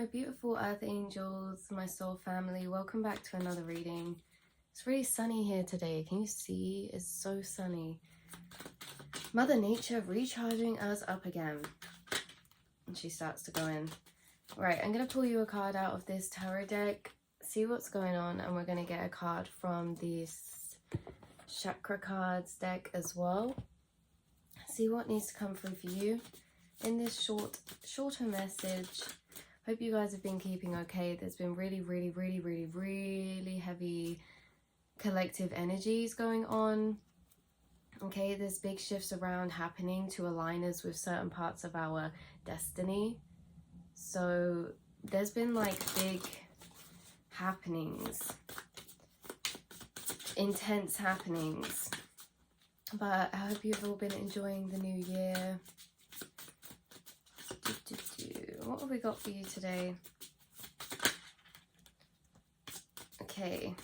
my beautiful earth angels, my soul family. Welcome back to another reading. It's really sunny here today. Can you see? It's so sunny. Mother Nature recharging us up again. And she starts to go in. Right, I'm going to pull you a card out of this tarot deck, see what's going on, and we're going to get a card from this chakra cards deck as well. See what needs to come through for you in this shorter message. Hope you guys have been keeping okay. There's been really heavy collective energies going on. Okay, there's big shifts around happening to align us with certain parts of our destiny. So there's been like big happenings, intense happenings. But I hope you've all been enjoying the new year. What have we got for you today? Okay.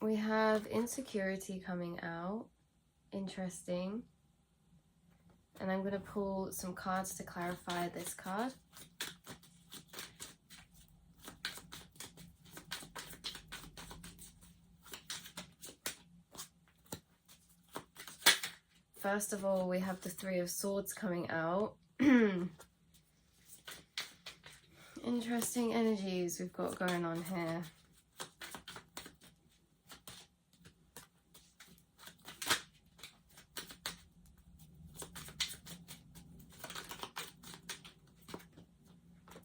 We have insecurity coming out. Interesting. And I'm going to pull some cards to clarify this card. First of all, we have the Three of Swords coming out. Interesting energies we've got going on here.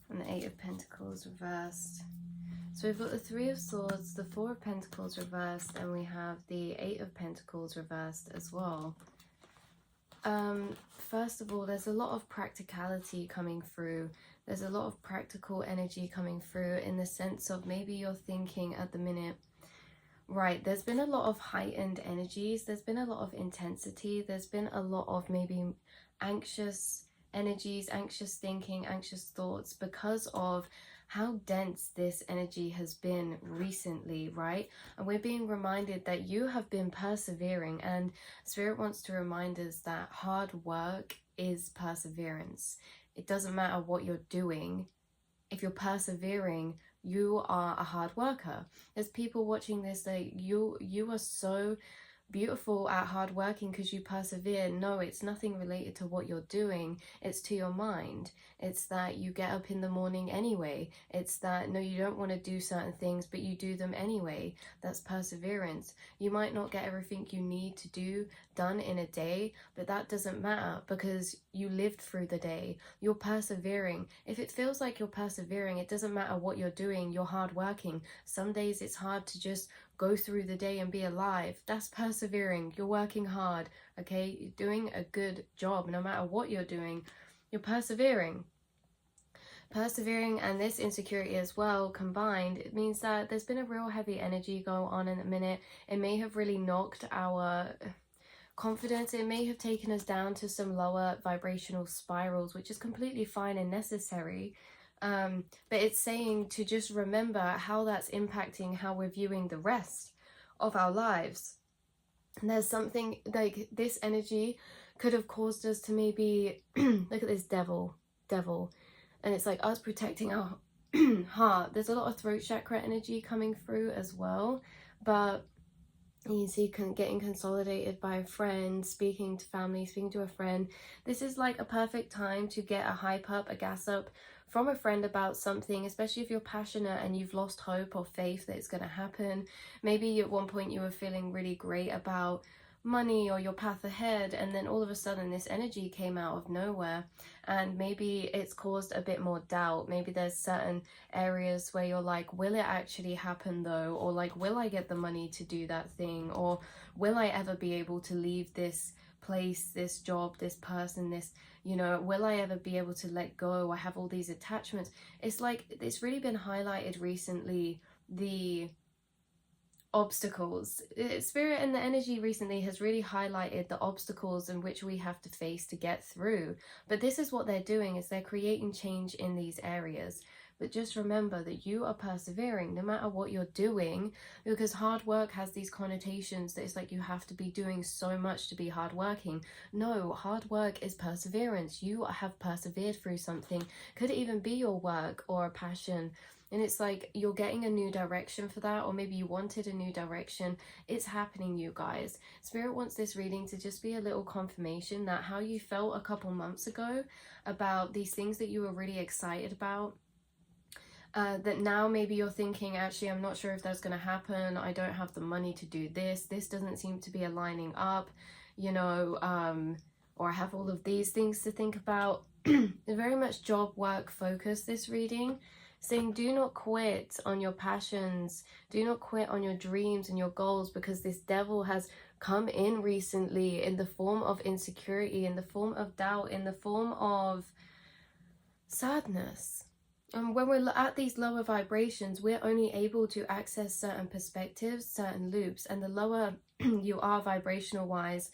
And the Eight of Pentacles reversed. So we've got the Three of Swords, the Four of Pentacles reversed, and we have the Eight of Pentacles reversed as well. First of all, there's a lot of practicality coming through. There's a lot of practical energy coming through in the sense of maybe you're thinking at the minute, right, there's been a lot of heightened energies. There's been a lot of intensity. There's been a lot of maybe anxious energies, anxious thinking, anxious thoughts because of how dense this energy has been recently, right? And we're being reminded that you have been persevering, and Spirit wants to remind us that hard work is perseverance. It doesn't matter what you're doing. If you're persevering, you are a hard worker. There's people watching this that you are so beautiful at hard working because you persevere. No, it's nothing related to what you're doing. It's to your mind. It's that you get up in the morning anyway. It's that, no, you don't want to do certain things, but you do them anyway. That's perseverance. You might not get everything you need to do done in a day, but that doesn't matter because you lived through the day. You're persevering. If it feels like you're persevering, it doesn't matter what you're doing. You're hard working. Some days it's hard to just go through the day and be alive. That's persevering. You're working hard, okay? You're doing a good job no matter what you're doing. You're persevering. Persevering and this insecurity as well combined, it means that there's been a real heavy energy go on in a minute. It may have really knocked our confidence. It may have taken us down to some lower vibrational spirals, which is completely fine and necessary. But it's saying to just remember how that's impacting how we're viewing the rest of our lives. And there's something like this energy could have caused us to maybe look at this devil, and it's like us protecting our heart. There's a lot of throat chakra energy coming through as well, but you see getting consolidated by a friend, speaking to family, speaking to a friend. This is like a perfect time to get a hype up, a gas up from a friend about something, especially if you're passionate and you've lost hope or faith that it's going to happen. Maybe at one point you were feeling really great about money or your path ahead, and then all of a sudden this energy came out of nowhere, and maybe it's caused a bit more doubt. Maybe there's certain areas where you're like, will it actually happen though? Or like, will I get the money to do that thing? Or will I ever be able to leave this place, this job, this person, this, you know, will I ever be able to let go? I have all these attachments. It's like, it's really been highlighted recently, the obstacles. Spirit and the energy recently has really highlighted the obstacles in which we have to face to get through. But this is what they're doing, is they're creating change in these areas. But just remember that you are persevering no matter what you're doing, because hard work has these connotations that it's like you have to be doing so much to be hardworking. No, hard work is perseverance. You have persevered through something. Could it even be your work or a passion? And it's like you're getting a new direction for that, or maybe you wanted a new direction. It's happening, you guys. Spirit wants this reading to just be a little confirmation that how you felt a couple months ago about these things that you were really excited about, that now maybe you're thinking, actually, I'm not sure if that's going to happen. I don't have the money to do this. This doesn't seem to be aligning up, you know, or I have all of these things to think about. Very much job, work, focus, this reading. Saying do not quit on your passions. Do not quit on your dreams and your goals, because this devil has come in recently in the form of insecurity, in the form of doubt, in the form of sadness. And when we're at these lower vibrations, we're only able to access certain perspectives, certain loops. And the lower you are vibrational wise,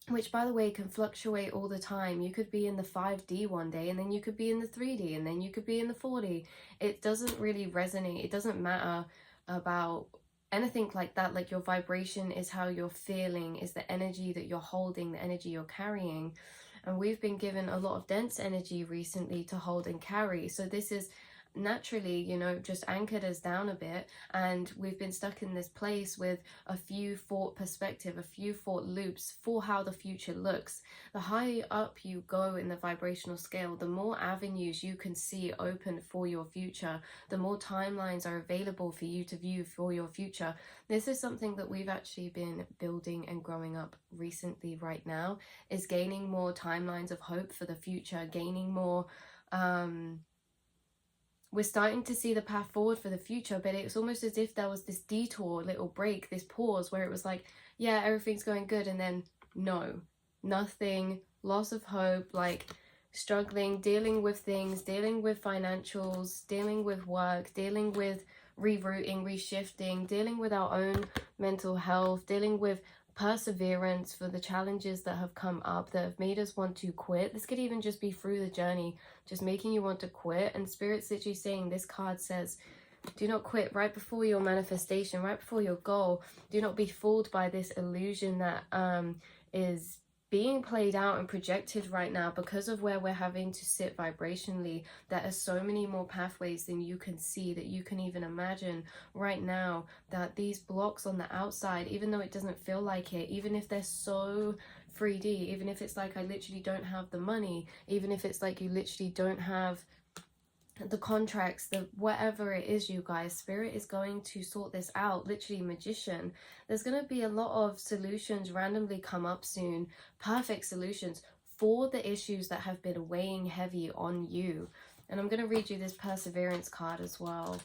which by the way can fluctuate all the time. You could be in the 5D one day, and then you could be in the 3D, and then you could be in the 4D. It doesn't really resonate. It doesn't matter about anything like that. Like, your vibration is how you're feeling, is the energy that you're holding, the energy you're carrying. And we've been given a lot of dense energy recently to hold and carry. So this is naturally, you know, just anchored us down a bit, and we've been stuck in this place with a few thought perspective, a few thought loops for how the future looks. The higher up you go in the vibrational scale, the more avenues you can see open for your future, the more timelines are available for you to view for your future. This is something that we've actually been building and growing up recently right now, is gaining more timelines of hope for the future, gaining more we're starting to see the path forward for the future, but it's almost as if there was this detour, little break, this pause where it was like, yeah, everything's going good, and then no, nothing, loss of hope, like struggling, dealing with things, dealing with financials, dealing with work, dealing with rerouting, reshifting, dealing with our own mental health, dealing with perseverance for the challenges that have come up that have made us want to quit. This could even just be through the journey, just making you want to quit. And Spirit's literally saying, this card says, do not quit right before your manifestation, right before your goal. Do not be fooled by this illusion that is being played out and projected right now, because of where we're having to sit vibrationally. There are so many more pathways than you can see, that you can even imagine right now, that these blocks on the outside, even though it doesn't feel like it, even if they're so 3D, even if it's like I literally don't have the money, even if it's like you literally don't have the contracts, the whatever it is, you guys, Spirit is going to sort this out. Literally, magician. There's going to be a lot of solutions randomly come up soon, perfect solutions for the issues that have been weighing heavy on you. And I'm going to read you this perseverance card as well,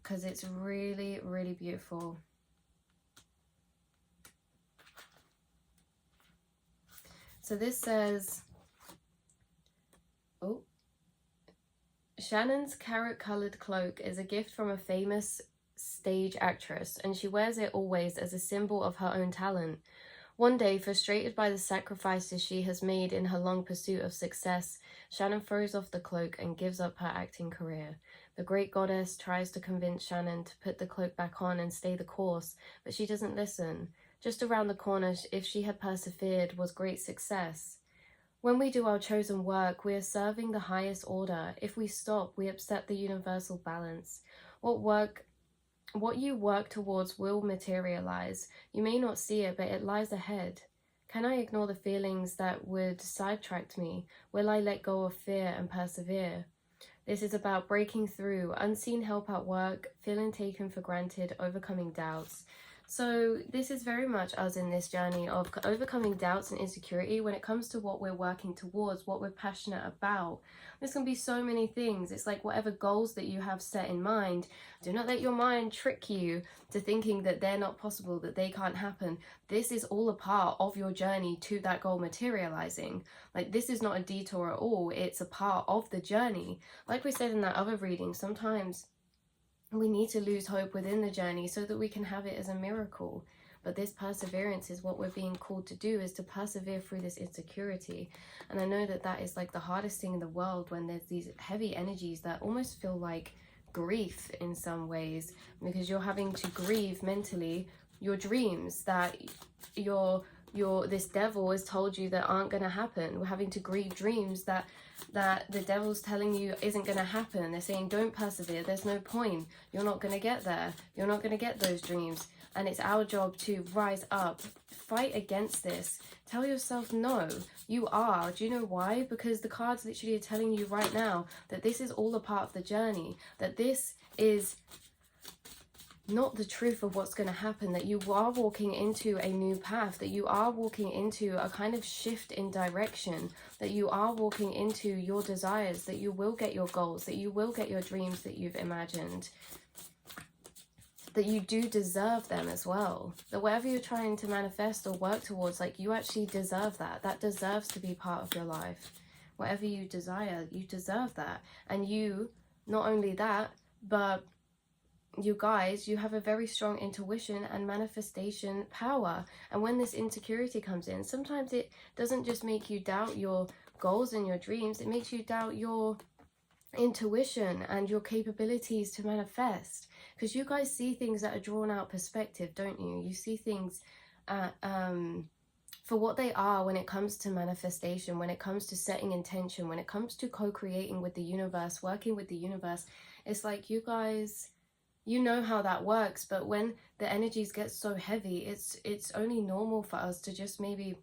because it's really, really beautiful. So this says, oh, Shannon's carrot-colored cloak is a gift from a famous stage actress, and she wears it always as a symbol of her own talent. One day, frustrated by the sacrifices she has made in her long pursuit of success, Shannon throws off the cloak and gives up her acting career. The great goddess tries to convince Shannon to put the cloak back on and stay the course, but she doesn't listen. Just around the corner, if she had persevered, was great success. When we do our chosen work, we are serving the highest order. If we stop, we upset the universal balance. What you work towards will materialize. You may not see it, but it lies ahead. Can I ignore the feelings that would sidetrack me? Will I let go of fear and persevere? This is about breaking through, unseen help at work, feeling taken for granted, overcoming doubts. So this is very much us in this journey of overcoming doubts and insecurity when it comes to what we're working towards, what we're passionate about. There's going to be so many things. It's like whatever goals that you have set in mind, do not let your mind trick you to thinking that they're not possible, that they can't happen. This is all a part of your journey to that goal materializing. Like, this is not a detour at all. It's a part of the journey. Like we said in that other reading, sometimes we need to lose hope within the journey so that we can have it as a miracle. but this perseverance is what we're being called to do, is to persevere through this insecurity. And I know that that is like the hardest thing in the world, when there's these heavy energies that almost feel like grief in some ways, because you're having to grieve mentally your dreams that this devil has told you that aren't going to happen. We're having to grieve dreams that the devil's telling you isn't going to happen. They're saying, don't persevere, there's no point, you're not going to get there, you're not going to get those dreams. And it's our job to rise up, fight against this, tell yourself no, you are. Do you know why? Because the cards literally are telling you right now that this is all a part of the journey, that this is not the truth of what's going to happen, that you are walking into a new path, that you are walking into a kind of shift in direction, that you are walking into your desires, that you will get your goals, that you will get your dreams that you've imagined, that you do deserve them as well, that whatever you're trying to manifest or work towards, like, you actually deserve that. That deserves to be part of your life. Whatever you desire, you deserve that. And you, not only that, but you guys, you have a very strong intuition and manifestation power. And when this insecurity comes in, sometimes it doesn't just make you doubt your goals and your dreams, it makes you doubt your intuition and your capabilities to manifest. Because you guys see things at a drawn out perspective, don't you? You see things for what they are when it comes to manifestation, when it comes to setting intention, when it comes to co-creating with the universe, working with the universe. It's like, you guys, you know how that works, but when the energies get so heavy, it's only normal for us to just maybe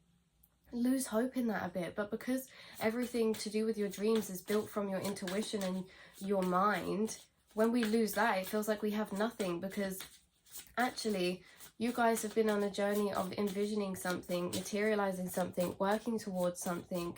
lose hope in that a bit. But because everything to do with your dreams is built from your intuition and your mind, when we lose that, it feels like we have nothing, because actually you guys have been on a journey of envisioning something, materializing something, working towards something.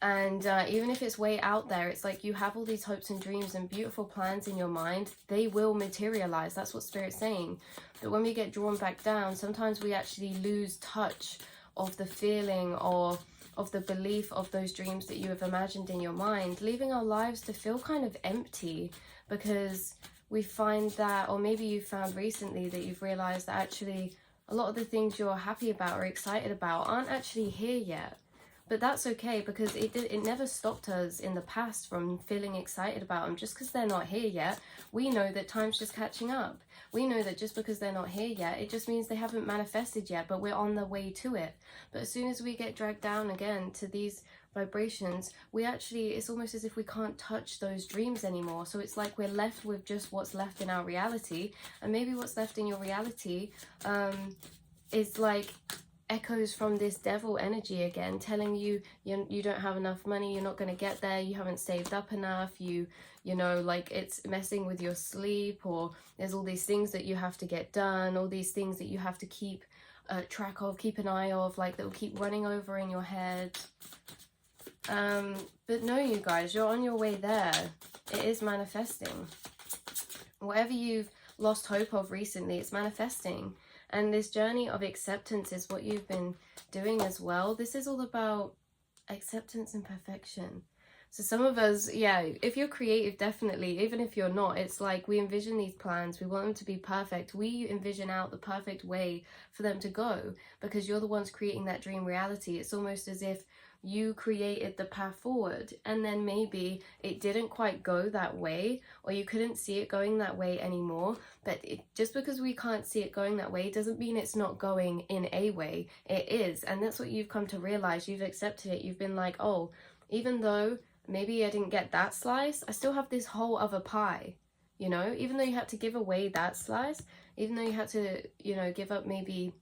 And even if it's way out there, it's like you have all these hopes and dreams and beautiful plans in your mind. They will materialize. That's what Spirit's saying. But when we get drawn back down, sometimes we actually lose touch of the feeling or of the belief of those dreams that you have imagined in your mind, leaving our lives to feel kind of empty, because we find that, or maybe you found recently that you've realized that actually a lot of the things you're happy about or excited about aren't actually here yet. But that's okay, because it never stopped us in the past from feeling excited about them. Just because they're not here yet, we know that time's just catching up. We know that just because they're not here yet, it just means they haven't manifested yet, but we're on the way to it. But as soon as we get dragged down again to these vibrations, we actually, it's almost as if we can't touch those dreams anymore. So it's like we're left with just what's left in our reality. And maybe what's left in your reality is like echoes from this devil energy again, telling you you don't have enough money, you're not going to get there, you haven't saved up enough, you know, like it's messing with your sleep, or there's all these things that you have to get done, all these things that you have to keep track of, keep an eye of, like that will keep running over in your head. But no, you guys, you're on your way there. It is manifesting. Whatever you've lost hope of recently, it's manifesting. And this journey of acceptance is what you've been doing as well. This is all about acceptance and perfection. So some of us, yeah, if you're creative, definitely, even if you're not, it's like we envision these plans, we want them to be perfect. We envision out the perfect way for them to go, because you're the ones creating that dream reality. It's almost as if you created the path forward, and then maybe it didn't quite go that way, or you couldn't see it going that way anymore. But just because we can't see it going that way doesn't mean it's not going in a way. It is. And that's what you've come to realize. You've accepted it. You've been like, oh, even though maybe I didn't get that slice, I still have this whole other pie. You know, even though you had to give away that slice, even though you had to, you know, give up maybe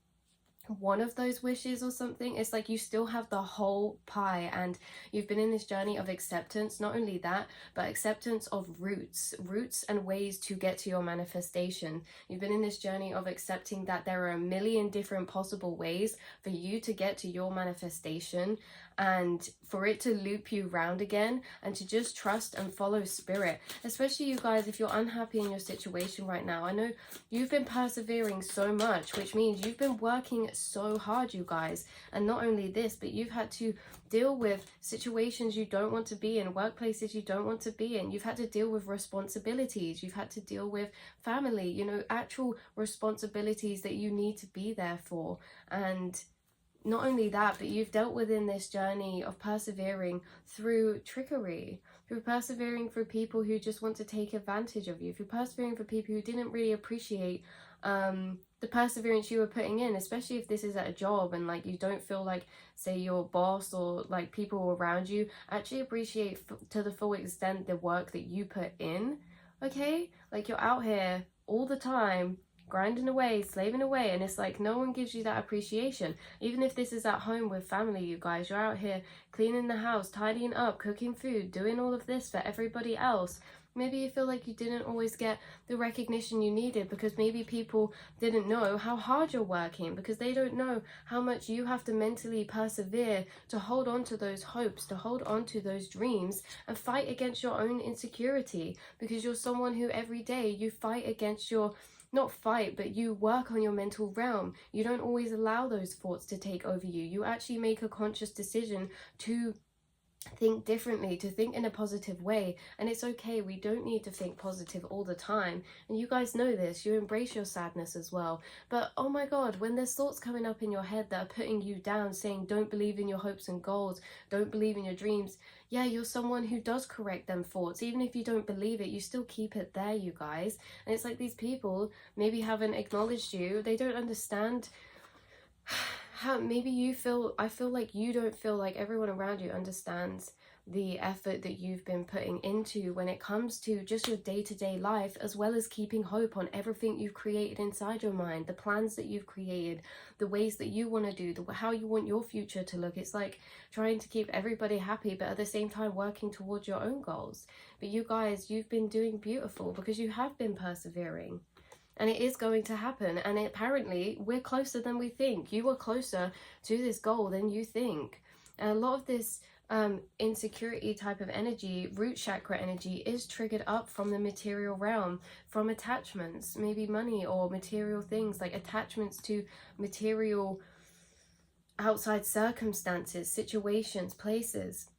one of those wishes or something, it's like you still have the whole pie. And you've been in this journey of acceptance. Not only that, but acceptance of roots and ways to get to your manifestation. You've been in this journey of accepting that there are a million different possible ways for you to get to your manifestation, and for it to loop you round again, and to just trust and follow spirit. Especially you guys, if you're unhappy in your situation right now, I know you've been persevering so much, which means you've been working it so hard, you guys. And not only this, but you've had to deal with situations you don't want to be in, workplaces you don't want to be in. You've had to deal with responsibilities. You've had to deal with family, you know, actual responsibilities that you need to be there for. And not only that, but you've dealt within this journey of persevering through trickery, through persevering through people who just want to take advantage of you, through persevering for people who didn't really appreciate the perseverance you were putting in, especially if this is at a job and like you don't feel like, say, your boss or like people around you actually appreciate to the full extent the work that you put in. Okay, like you're out here all the time grinding away, slaving away, and it's like no one gives you that appreciation. Even if this is at home with family, you guys, you're out here cleaning the house, tidying up, cooking food, doing all of this for everybody else. Maybe you feel like you didn't always get the recognition you needed because maybe people didn't know how hard you're working, because they don't know how much you have to mentally persevere to hold on to those hopes, to hold on to those dreams and fight against your own insecurity, because you're someone who every day you fight against your, not fight, but you work on your mental realm. You don't always allow those thoughts to take over you. You actually make a conscious decision to think differently, to think in a positive way. And it's okay, we don't need to think positive all the time, and you guys know this. You embrace your sadness as well, but oh my god, when there's thoughts coming up in your head that are putting you down, saying don't believe in your hopes and goals, don't believe in your dreams, yeah, you're someone who does correct them thoughts. Even if you don't believe it, you still keep it there, you guys. And it's like these people maybe haven't acknowledged you. They don't understand how maybe you feel. I feel like you don't feel like everyone around you understands the effort that you've been putting into when it comes to just your day-to-day life, as well as keeping hope on everything you've created inside your mind, the plans that you've created, the ways that you want to do, how you want your future to look. It's like trying to keep everybody happy, but at the same time working towards your own goals. But you guys, you've been doing beautiful because you have been persevering. And it is going to happen. And apparently, we're closer than we think. You are closer to this goal than you think. And a lot of this insecurity type of energy, root chakra energy, is triggered up from the material realm, from attachments, maybe money or material things, like attachments to material outside circumstances, situations, places.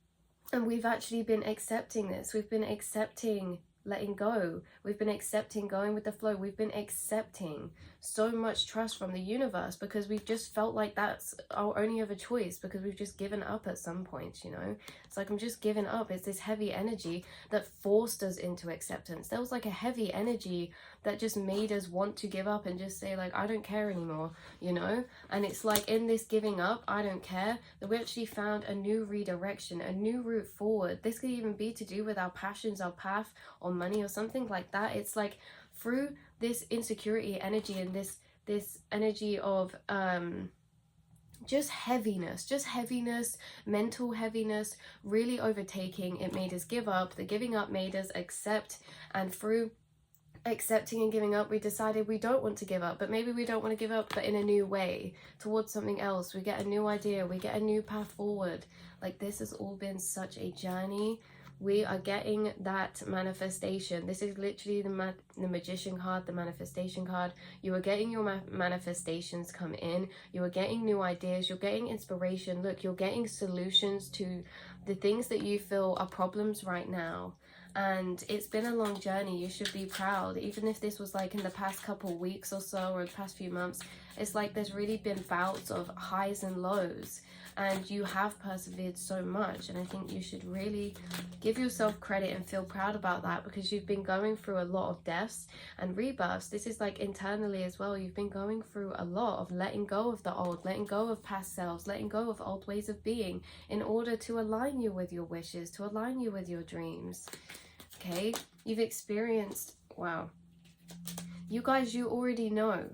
And we've actually been accepting this. We've been accepting letting go. We've been accepting going with the flow. We've been accepting so much trust from the universe because we've just felt like that's our only other choice, because we've just given up at some point, you know. It's like, I'm just giving up. It's this heavy energy that forced us into acceptance. There was like a heavy energy that just made us want to give up and just say like, I don't care anymore, you know. And it's like in this giving up, I don't care, that we actually found a new redirection, a new route forward. This could even be to do with our passions, our path, or money, or something like that. It's like through this insecurity energy and this energy of just heaviness, mental heaviness really overtaking, it made us give up. The giving up made us accept, and through accepting and giving up, we decided we don't want to give up. But maybe we don't want to give up, but in a new way, towards something else. We get a new idea, we get a new path forward. Like, this has all been such a journey. We are getting that manifestation. This is literally the magician card, the manifestation card. You are getting your manifestations come in. You are getting new ideas. You're getting inspiration. Look, you're getting solutions to the things that you feel are problems right now. And it's been a long journey. You should be proud. Even if this was like in the past couple weeks or so, or the past few months, it's like there's really been bouts of highs and lows. And you have persevered so much. And I think you should really give yourself credit and feel proud about that, because you've been going through a lot of deaths and rebirths. This is like internally as well. You've been going through a lot of letting go of the old, letting go of past selves, letting go of old ways of being in order to align you with your wishes, to align you with your dreams. Okay, you've experienced, wow, you guys, you already know.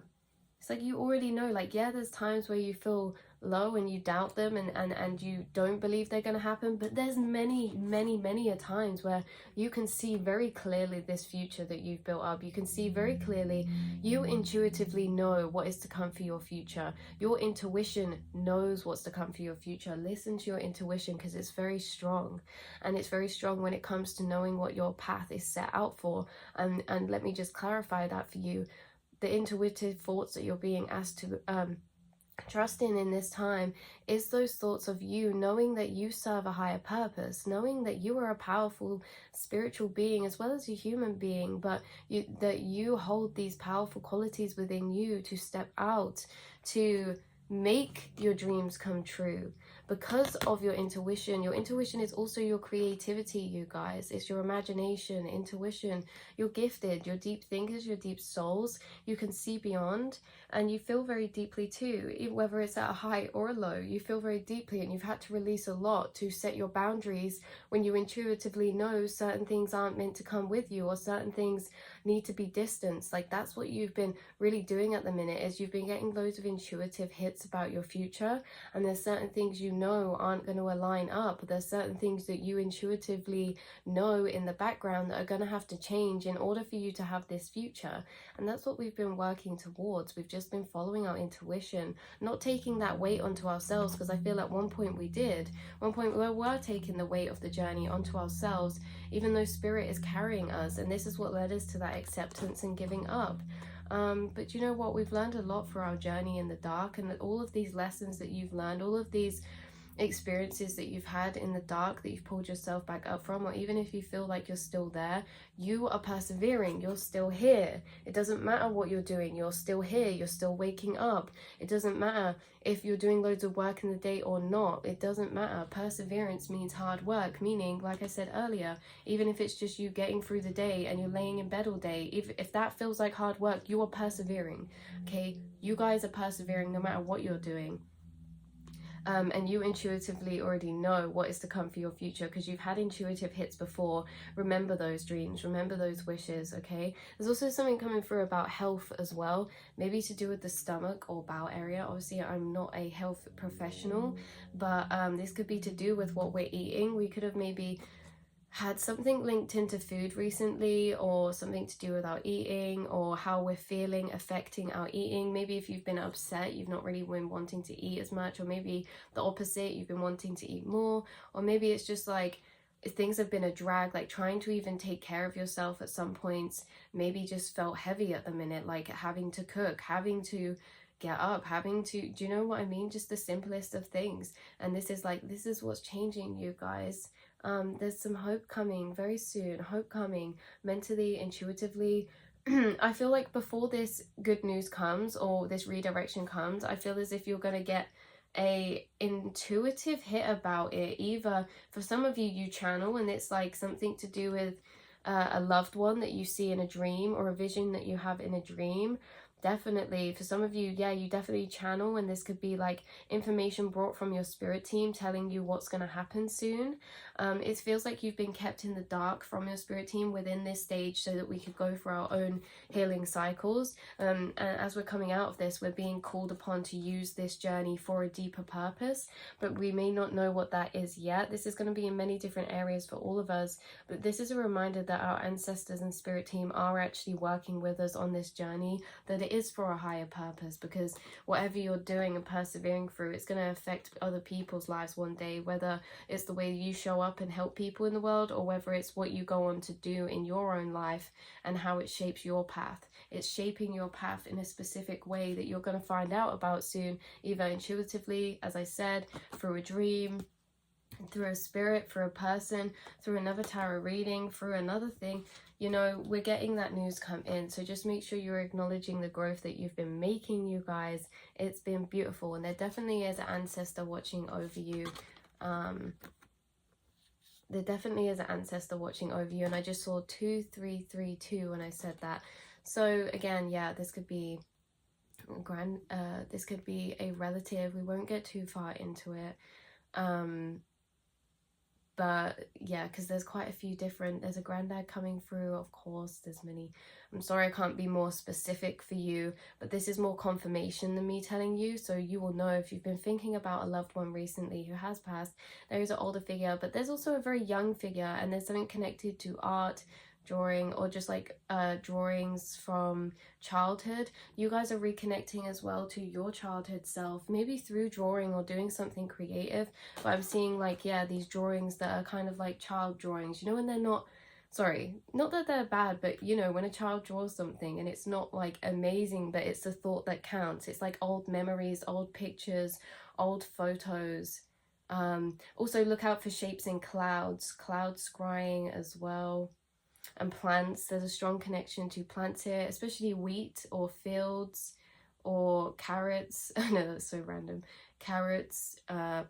It's like you already know, like, yeah, there's times where you feel low and you doubt them and you don't believe they're going to happen, but there's many a times where you can see very clearly this future that you've built up. You can see very clearly, you intuitively know what is to come for your future. Your intuition knows what's to come for your future. Listen to your intuition, because it's very strong, and it's very strong when it comes to knowing what your path is set out for. And let me just clarify that for you. The intuitive thoughts that you're being asked to trusting in this time is those thoughts of you knowing that you serve a higher purpose, knowing that you are a powerful spiritual being as well as a human being, but that you hold these powerful qualities within you to step out, to make your dreams come true because of your intuition. Your intuition is also your creativity, you guys. It's your imagination, intuition. You're gifted, you're deep thinkers, you're deep souls. You can see beyond, and you feel very deeply too, whether it's at a high or a low. You feel very deeply, and you've had to release a lot to set your boundaries when you intuitively know certain things aren't meant to come with you, or certain things need to be distanced. Like, that's what you've been really doing at the minute, is you've been getting loads of intuitive hits about your future, and there's certain things you know aren't going to align up. There's certain things that you intuitively know in the background that are going to have to change in order for you to have this future. And that's what we've been working towards. We've just been following our intuition, not taking that weight onto ourselves, because I feel at one point we did. One point we were taking the weight of the journey onto ourselves, even though spirit is carrying us. And this is what led us to that acceptance and giving up. But you know what? We've learned a lot for our journey in the dark, and all of these lessons that you've learned, all of these experiences that you've had in the dark that you've pulled yourself back up from, or even if you feel like you're still there, you are persevering. You're still here. It doesn't matter what you're doing. You're still here. You're still waking up. It doesn't matter if you're doing loads of work in the day or not. It doesn't matter. Perseverance means hard work, meaning, like I said earlier, even if it's just you getting through the day and you're laying in bed all day, if that feels like hard work, you are persevering. Okay, you guys are persevering no matter what you're doing. And you intuitively already know what is to come for your future, because you've had intuitive hits before. Remember those dreams, remember those wishes. Okay, there's also something coming through about health as well, maybe to do with the stomach or bowel area. Obviously I'm not a health professional, but this could be to do with what we're eating. We could have maybe had something linked into food recently, or something to do with our eating, or how we're feeling affecting our eating. Maybe if you've been upset, you've not really been wanting to eat as much, or maybe the opposite, you've been wanting to eat more. Or maybe it's just like things have been a drag, like trying to even take care of yourself at some points maybe just felt heavy at the minute, like having to cook, having to get up, having to, do you know what I mean? Just the simplest of things. And this is what's changing, you guys. There's some hope coming very soon, hope coming mentally, intuitively. I feel like before this good news comes, or this redirection comes, I feel as if you're going to get a intuitive hit about it. Either for some of you, you channel, and it's like something to do with a loved one that you see in a dream, or a vision that you have in a dream. Definitely, for some of you, yeah, you definitely channel, and this could be like information brought from your spirit team telling you what's going to happen soon. It feels like you've been kept in the dark from your spirit team within this stage, so that we could go through our own healing cycles. And as we're coming out of this, we're being called upon to use this journey for a deeper purpose, but we may not know what that is yet. This is going to be in many different areas for all of us, but this is a reminder that our ancestors and spirit team are actually working with us on this journey, that it is for a higher purpose, because whatever you're doing and persevering through, it's going to affect other people's lives one day, whether it's the way you show up and help people in the world, or whether it's what you go on to do in your own life and how it shapes your path. It's shaping your path in a specific way that you're going to find out about soon, either intuitively, as I said, through a dream, through a spirit, through a person, through another tarot reading, through another thing. You know, we're getting that news come in, so just make sure you're acknowledging the growth that you've been making, you guys. It's been beautiful, and there definitely is an ancestor watching over you. There definitely is an ancestor watching over you, and I just saw 2332 when I said that. So again, yeah, this could be this could be a relative. We won't get too far into it. But yeah, because there's quite a few different, there's a granddad coming through, of course, there's many. I'm sorry I can't be more specific for you, but this is more confirmation than me telling you, so you will know if you've been thinking about a loved one recently who has passed. There is an older figure, but there's also a very young figure, and there's something connected to art, drawing, or just like drawings from childhood. You guys are reconnecting as well to your childhood self, maybe through drawing or doing something creative. But I'm seeing, like, yeah, these drawings that are kind of like child drawings, you know, when they're not sorry, not that they're bad, but you know, when a child draws something and it's not like amazing, but it's the thought that counts. It's like old memories, old pictures, old photos. Also look out for shapes in cloud scrying as well. And plants, there's a strong connection to plants here, especially wheat or fields or carrots. I know that's so random. Carrots,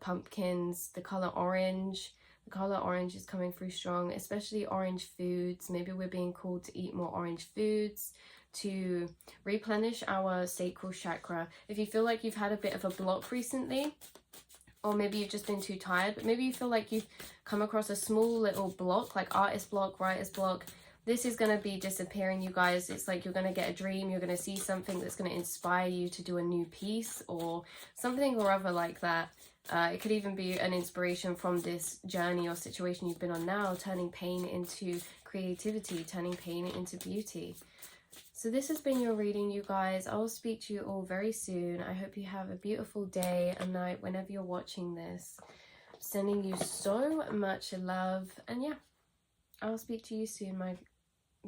pumpkins, the color orange. The color orange is coming through strong, especially orange foods. Maybe we're being called to eat more orange foods to replenish our sacral chakra. If you feel like you've had a bit of a block recently, or maybe you've just been too tired, but maybe you feel like you've come across a small little block, like artist block, writer's block, this is going to be disappearing, you guys. It's like you're going to get a dream, you're going to see something that's going to inspire you to do a new piece or something or other like that. It could even be an inspiration from this journey or situation you've been on now, turning pain into creativity, turning pain into beauty. So this has been your reading, you guys. I will speak to you all very soon. I hope you have a beautiful day and night whenever you're watching this. Sending you so much love. And yeah, I will speak to you soon, my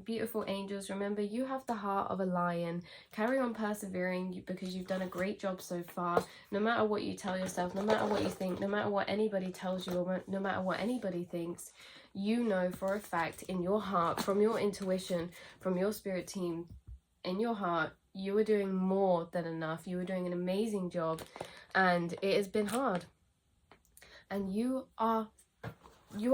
beautiful angels. Remember, you have the heart of a lion. Carry on persevering because you've done a great job so far. No matter what you tell yourself, no matter what you think, no matter what anybody tells you, or no matter what anybody thinks, you know for a fact in your heart, from your intuition, from your spirit team, in your heart, you are doing more than enough. You are doing an amazing job, and it has been hard. And you are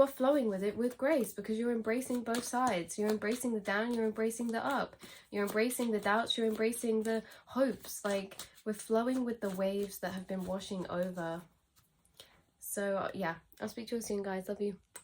flowing with it with grace because you're embracing both sides. You're embracing the down, you're embracing the up. You're embracing the doubts, you're embracing the hopes. Like, we're flowing with the waves that have been washing over. So yeah, I'll speak to you soon, guys. Love you.